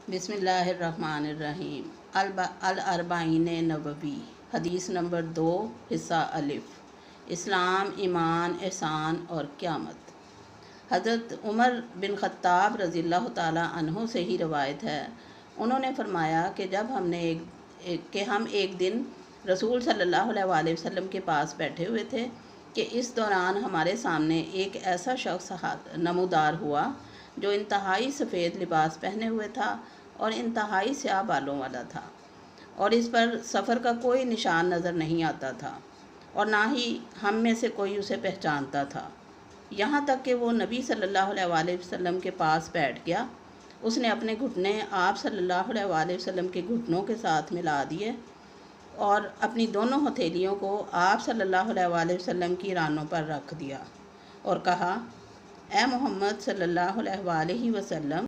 بسم اللہ الرحمن الرحیم۔ الاربعین نووی، حدیث نمبر 2، حصہ الف، اسلام، ایمان، احسان اور قیامت۔ حضرت عمر بن خطاب رضی اللہ تعالیٰ عنہ سے ہی روایت ہے، انہوں نے فرمایا کہ ہم ایک دن رسول صلی اللہ علیہ وسلم کے پاس بیٹھے ہوئے تھے کہ اس دوران ہمارے سامنے ایک ایسا شخص نمودار ہوا جو انتہائی سفید لباس پہنے ہوئے تھا اور انتہائی سیاہ بالوں والا تھا، اور اس پر سفر کا کوئی نشان نظر نہیں آتا تھا اور نہ ہی ہم میں سے کوئی اسے پہچانتا تھا، یہاں تک کہ وہ نبی صلی اللہ علیہ وسلم کے پاس بیٹھ گیا۔ اس نے اپنے گھٹنے آپ صلی اللہ علیہ وسلم کے گھٹنوں کے ساتھ ملا دیے اور اپنی دونوں ہتھیلیوں کو آپ صلی اللہ علیہ وسلم کی رانوں پر رکھ دیا اور کہا، اے محمد صلی اللہ علیہ وسلم،